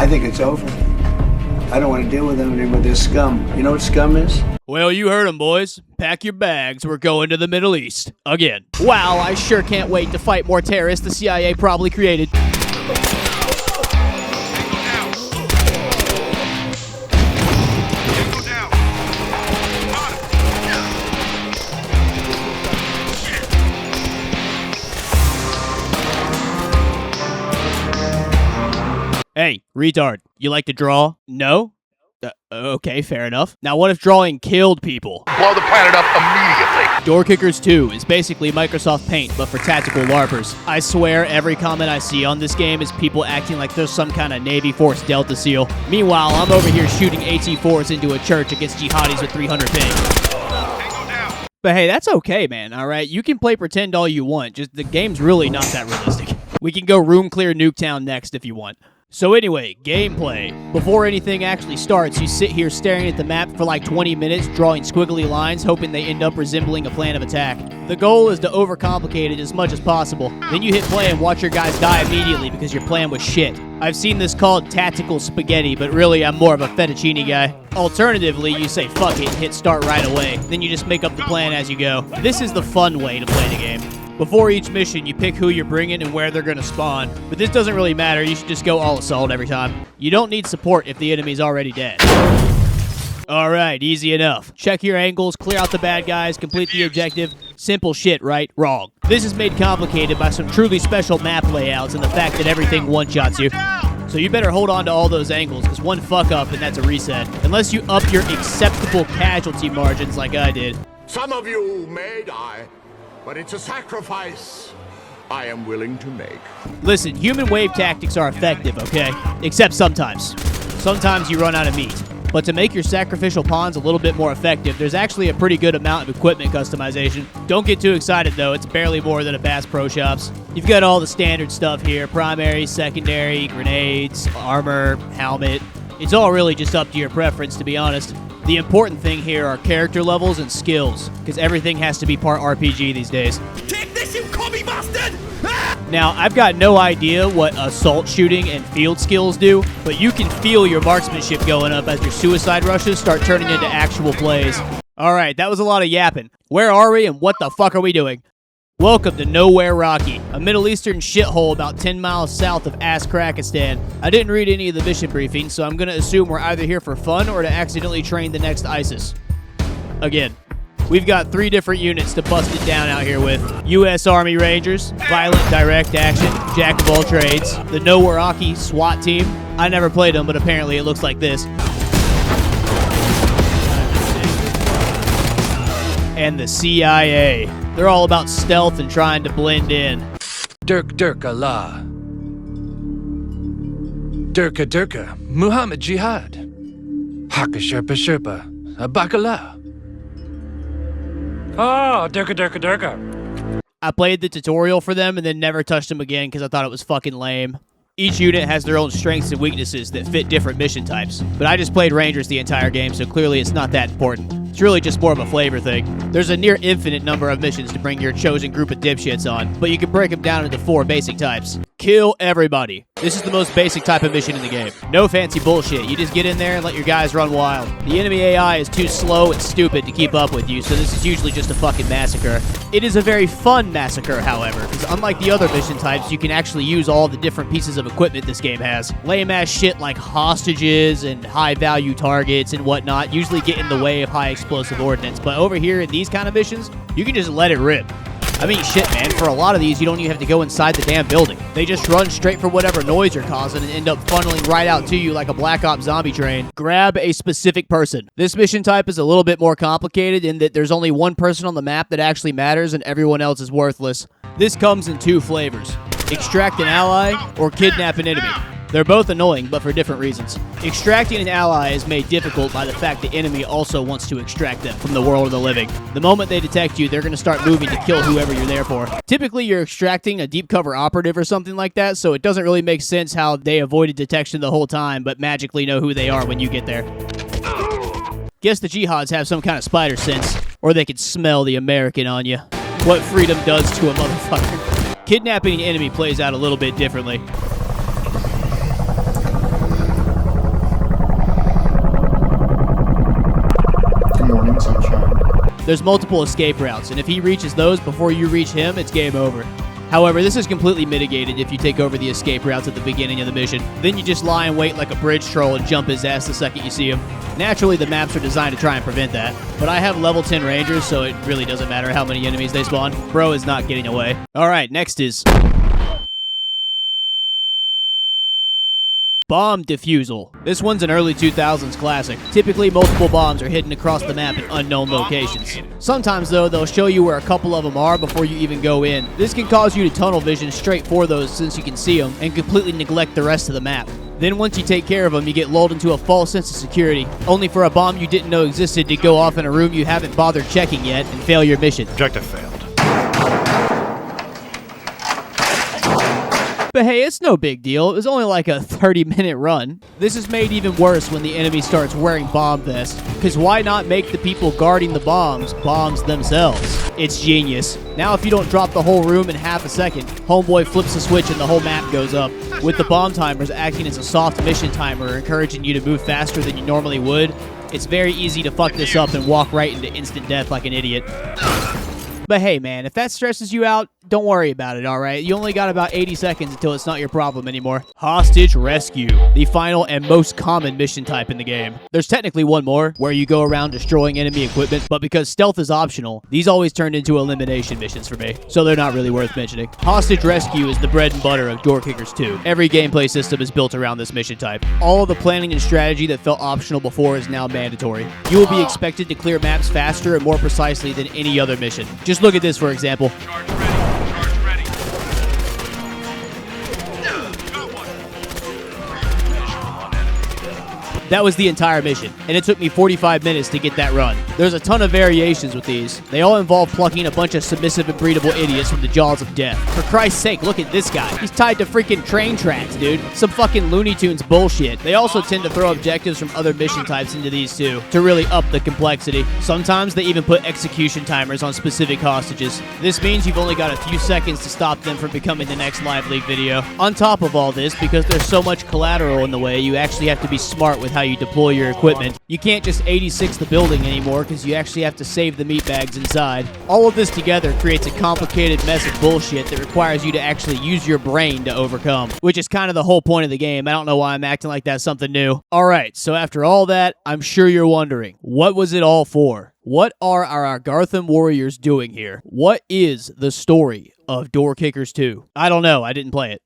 I think it's over. I don't want to deal with them anymore with this scum. You know what scum is? Well, you heard them, boys. Pack your bags. We're going to the Middle East. Again. Wow, I sure can't wait to fight more terrorists the CIA probably created. Hey, retard, you like to draw? No? Okay, fair enough. Now what if drawing killed people? Blow the planet up immediately. Door Kickers 2 is basically Microsoft Paint, but for tactical LARPers. I swear every comment I see on this game is people acting like there's some kind of Navy Force Delta SEAL. Meanwhile, I'm over here shooting AT-4s into a church against jihadis with 300 ping. But hey, that's okay, man, alright? You can play pretend all you want, just the game's really not that realistic. We can go room clear Nuketown next if you want. So anyway, gameplay. Before anything actually starts, you sit here staring at the map for like 20 minutes, drawing squiggly lines, hoping they end up resembling a plan of attack. The goal is to overcomplicate it as much as possible. Then you hit play and watch your guys die immediately because your plan was shit. I've seen this called tactical spaghetti, but really I'm more of a fettuccine guy. Alternatively, you say fuck it and hit start right away. Then you just make up the plan as you go. This is the fun way to play the game. Before each mission, you pick who you're bringing and where they're going to spawn. But this doesn't really matter, you should just go all assault every time. You don't need support if the enemy's already dead. Alright, easy enough. Check your angles, clear out the bad guys, complete the objective. Simple shit, right? Wrong. This is made complicated by some truly special map layouts and the fact that everything one-shots you. So you better hold on to all those angles, because one fuck-up and that's a reset. Unless you up your acceptable casualty margins like I did. Some of you may die, but it's a sacrifice I am willing to make. Listen, human wave tactics are effective, okay? Except sometimes. Sometimes you run out of meat. But to make your sacrificial pawns a little bit more effective, there's actually a pretty good amount of equipment customization. Don't get too excited though, it's barely more than a Bass Pro Shops. You've got all the standard stuff here, primary, secondary, grenades, armor, helmet. It's all really just up to your preference, to be honest. The important thing here are character levels and skills, because everything has to be part RPG these days. Take this, you commie bastard! Now, I've got no idea what assault shooting and field skills do, but you can feel your marksmanship going up as your suicide rushes start turning into actual plays. Alright, that was a lot of yapping. Where are we and what the fuck are we doing? Welcome to Nowhere Rocky, a Middle Eastern shithole about 10 miles south of Askrakistan. I didn't read any of the mission briefings, so I'm gonna assume we're either here for fun or to accidentally train the next ISIS. Again, we've got 3 different units to bust it down out here with. U.S. Army Rangers, Violent Direct Action, Jack of all trades, the Nowhere Rocky SWAT team. I never played them, but apparently it looks like this. And the CIA. They're all about stealth and trying to blend in. Dirk Allah. Durka, Muhammad Jihad. Haka Sherpa, Abakala. Oh, Durka. I played the tutorial for them and then never touched them again because I thought it was fucking lame. Each unit has their own strengths and weaknesses that fit different mission types. But I just played Rangers the entire game, so clearly it's not that important. It's really just more of a flavor thing. There's a near infinite number of missions to bring your chosen group of dipshits on, but you can break them down into 4 basic types. Kill everybody. This is the most basic type of mission in the game. No fancy bullshit. You just get in there and let your guys run wild. The enemy AI is too slow and stupid to keep up with you, so this is usually just a fucking massacre. It is a very fun massacre, however, because unlike the other mission types, you can actually use all the different pieces of equipment this game has. Lame-ass shit like hostages and high-value targets and whatnot usually get in the way of high explosive ordnance, but over here in these kind of missions, you can just let it rip. I mean, shit, man, for a lot of these, you don't even have to go inside the damn building. They just run straight for whatever noise you're causing and end up funneling right out to you like a Black Ops zombie train. Grab a specific person. This mission type is a little bit more complicated in that there's only one person on the map that actually matters and everyone else is worthless. This comes in 2 flavors. Extract an ally or kidnap an enemy. They're both annoying, but for different reasons. Extracting an ally is made difficult by the fact the enemy also wants to extract them from the world of the living. The moment they detect you, they're going to start moving to kill whoever you're there for. Typically, you're extracting a deep cover operative or something like that, so it doesn't really make sense how they avoided detection the whole time, but magically know who they are when you get there. Guess the jihads have some kind of spider sense, or they could smell the American on you. What freedom does to a motherfucker. Kidnapping an enemy plays out a little bit differently. There's multiple escape routes, and if he reaches those before you reach him, it's game over. However, this is completely mitigated if you take over the escape routes at the beginning of the mission. Then you just lie in wait like a bridge troll and jump his ass the second you see him. Naturally, the maps are designed to try and prevent that, but I have level 10 rangers, so it really doesn't matter how many enemies they spawn. Bro is not getting away. Alright, next is Bomb Defusal. This one's an early 2000s classic. Typically, multiple bombs are hidden across the map in unknown locations. Sometimes, though, they'll show you where a couple of them are before you even go in. This can cause you to tunnel vision straight for those since you can see them, and completely neglect the rest of the map. Then once you take care of them, you get lulled into a false sense of security, only for a bomb you didn't know existed to go off in a room you haven't bothered checking yet and fail your mission. Objective failed. But hey, it's no big deal. It was only like a 30-minute run. This is made even worse when the enemy starts wearing bomb vests, because why not make the people guarding the bombs themselves? It's genius. Now if you don't drop the whole room in half a second, homeboy flips the switch and the whole map goes up, with the bomb timers acting as a soft mission timer, encouraging you to move faster than you normally would. It's very easy to fuck this up and walk right into instant death like an idiot. But hey, man, if that stresses you out, don't worry about it, alright? You only got about 80 seconds until it's not your problem anymore. Hostage Rescue, the final and most common mission type in the game. There's technically one more, where you go around destroying enemy equipment, but because stealth is optional, these always turned into elimination missions for me, so they're not really worth mentioning. Hostage Rescue is the bread and butter of Door Kickers 2. Every gameplay system is built around this mission type. All of the planning and strategy that felt optional before is now mandatory. You will be expected to clear maps faster and more precisely than any other mission. Just look at this, for example. Charge ready. Charge ready. Got one. That was the entire mission, and it took me 45 minutes to get that run. There's a ton of variations with these. They all involve plucking a bunch of submissive and breedable idiots from the jaws of death. For Christ's sake, look at this guy. He's tied to freaking train tracks, dude. Some fucking Looney Tunes bullshit. They also tend to throw objectives from other mission types into these too, to really up the complexity. Sometimes they even put execution timers on specific hostages. This means you've only got a few seconds to stop them from becoming the next Live League video. On top of all this, because there's so much collateral in the way, you actually have to be smart with how you deploy your equipment. You can't just 86 the building anymore because you actually have to save the meat bags inside. All of this together creates a complicated mess of bullshit that requires you to actually use your brain to overcome, which is kind of the whole point of the game. I don't know why I'm acting like that's something new. Alright, so after all that, I'm sure you're wondering, what was it all for? What are our Agartha warriors doing here? What is the story of Door Kickers 2? I don't know, I didn't play it.